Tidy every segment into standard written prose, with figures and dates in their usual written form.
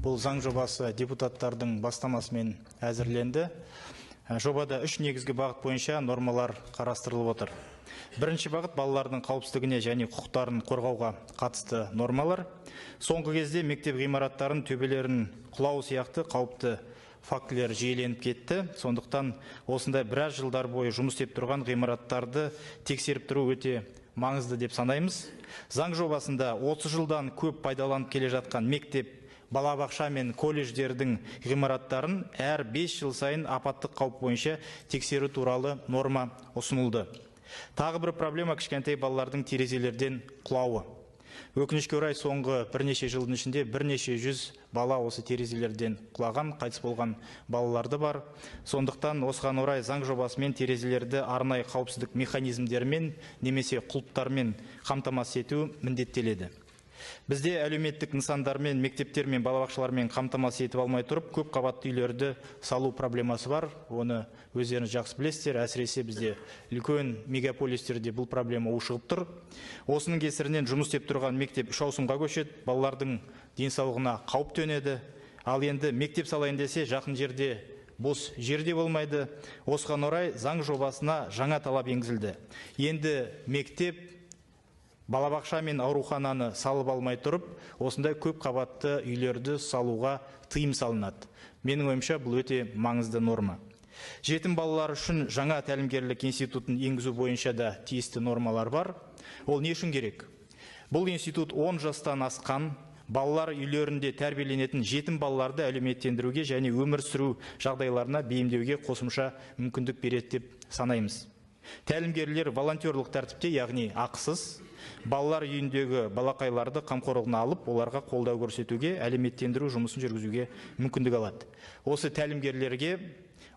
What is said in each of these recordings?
Бұл заң жобасы депутаттардың бастамасымен әзірленді. Жобада 3 негізгі бағыт бойынша нормалар қарастырылып отыр. Бірінші бағыт балалардың қауіпсіздігіне және құқықтарын қорғауға қатысты нормалар. Соңғы кезде мектеп ғимараттарын, төбелерін құлау сияқты қауіпті фактілер жиіленіп кетті. Сондықтан осындай біраз жылдар бойы жұмыс істеп тұрған ғимараттарды тексеріп тұру өте маңызды деп санаймыз. Заң жобасында 30 жылдан көп пайдаланып келе жатқан мектеп, балабақша мен колледждердің ғимараттарын әр 5 жыл сайын апаттық қауіп бойынша тексеру туралы норма ұсынылды. Тағы бір проблема кішкентай балалардың терезелерден құлауы. Өкінішке орай соңғы бірнеше жылдың ішінде бірнеше жүз бала осы терезелерден құлаған, қайтыс болған балаларды бар. Сондықтан осыған орай заң жобасымен терезелерді арнайы қауіпсіздік механизмдерімен немесе құлыптармен қамтамасыз ету міндеттеледі. Бізде әлеуметтік нысандармен, мектептермен, балабақшалармен қамтамасыз етіп алмай тұрып, көп қабатты үйлерді салу проблемасы бар. Оны өздеріңіз жақсы білесіздер. Әсіресе бізде үлкен мегаполистерде бұл проблема ушығып тұр. Осының кесірінен жұмыс істеп тұрған мектеп 3 ауысымға көшеді, балалардың денсаулығына қауіп төнеді. Ал енді мектеп салайын десе, жақын жерде бос жерде болмайды. Осыған орай заң жобасына жаңа талап енгізілді. Енді мектеп, балабақша мен аурухананы салып алмай тұрып, осындай көп қабатты үйлерді салуға тыйым салынады. Менің ойымша бұл өте маңызды норма. Жетім балалар үшін жаңа тәлімгерлік институтын енгізу бойынша да тиісті нормалар бар. Ол не үшін керек? Бұл институт 10 жастан асқан балалар үйлерінде тәрбиеленетін жетім балаларды әлеуметтендіруге және өмір сүру жағдайларына бейімдеуге қосымша мүмкіндік береді деп санаймыз. Тәлімгерлер волонтерлық тәртіпте, яғни ақысыз, балалар үйіндегі балақайларды қамқорлығына алып, оларға қолдау көрсетуге, әлеуметтендіру жұмысын жүргізуге мүмкіндік алады. Осы тәлімгерлерге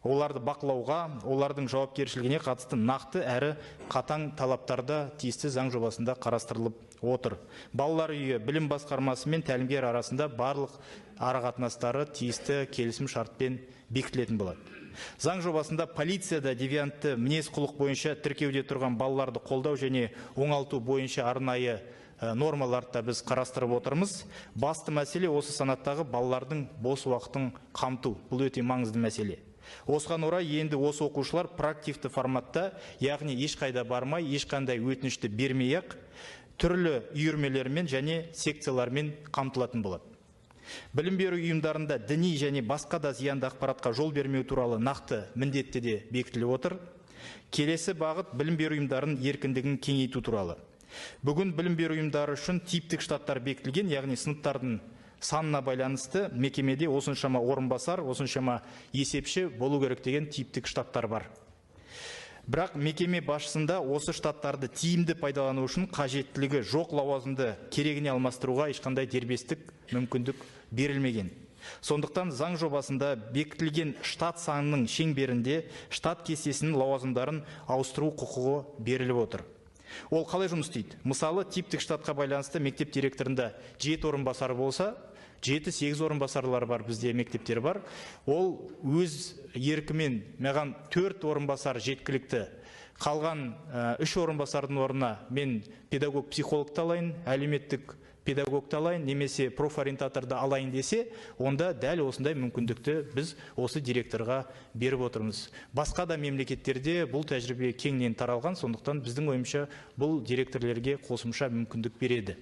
оларды бақылауға, олардың жауапкершілігіне қатысты нақты әрі қатаң талаптарда тиісті заң жобасында қарастырылып отыр. Балалар үйі білім басқармасы мен тәлімгер арасында барлық арақатынастары тиісті келісім шартпен бекітілетін болады. Заң жобасында полицияда девиантты мінез құлық бойынша тіркеуде тұрған балаларды қолдау және оңалту бойынша арнайы нормаларды біз қарастырып отырмыз. Басты мәселе осы санаттағы балалардың бос уақытын қамту. Бұл өте маңызды мәселе. Осыған орай енді осы оқушылар практикті форматта, яғни ешқайда бармай, ешқандай өтінішті бермей-ақ, түрлі үйірмелермен және секциялармен қамтылатын болады. Білім беру ұйымдарында діни және басқа да зиянды ақпаратқа жол бермеу туралы нақты міндетті де бекітіліп отыр. Келесі бағыт білім беру ұйымдарының еркіндігін кеңейту туралы. Бүгін білім беру ұйымдары үшін типтік штаттар бекітілген, яғни сыныптардың санына байланысты мекемеде осыншама орынбасар, осыншама есепші болу керек деген типтік штаттар бар. Бірақ мекеме басшысында осы штаттарды тиімді пайдалану үшін қажеттілігі жоқ лауазымды керегіне алмастыруға ешқандай дербестік мүмкіндік берілмеген. Сондықтан заң жобасында бекітілген штат санының шеңберінде штат кестесінің лауазымдарын ауыстыру құқығы беріліп отыр. Ол қалай жұмыс істейді? Мысалы, типтік штатқа байланысты мектеп директорында 7 орынбасар болса, 7-8 орынбасарлар бар, бізде мектептер бар. Ол өз еркімен маған 4 орынбасар жеткілікті. Қалған 3 орынбасардың орнына мен педагог-психологты алайын, әлеуметтік педагогты алайын, немесе профориентаторды алайын десе, онда дәл осындай мүмкіндікті біз осы директорға беріп отырмыз. Басқа да мемлекеттерде бұл тәжірибе кеңінен таралған, сондықтан біздің ойымша бұл директорлерге қосымша мүмкіндік береді.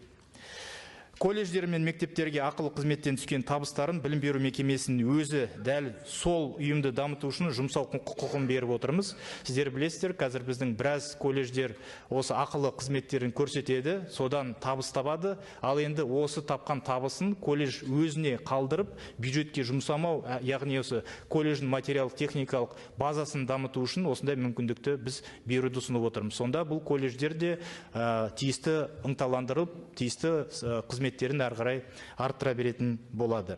Колледждер мен мектептерге ақылы қызметтен түскен табыстарын білім беру мекемесінің өзі дәл сол ұйымды дамыту үшін жұмсау құқығын беріп отырмыз. Сіздер білесіздер, қазір біздің біраз колледждер осы ақылы қызметтерін көрсетеді, содан табыс табады. Ал енді осы тапқан табысын колледж өзіне қалдырып, бюджетке жұмсамау, яғни осы колледждің материалдық-техникалық базасын дамыту үшін осындай мүмкіндікті біз беруді ұсынып отырмыз. Сонда бұл колледждерде тиісті ынталандырып, тиісті қызметтерін әрі қарай арттыра беретін болады.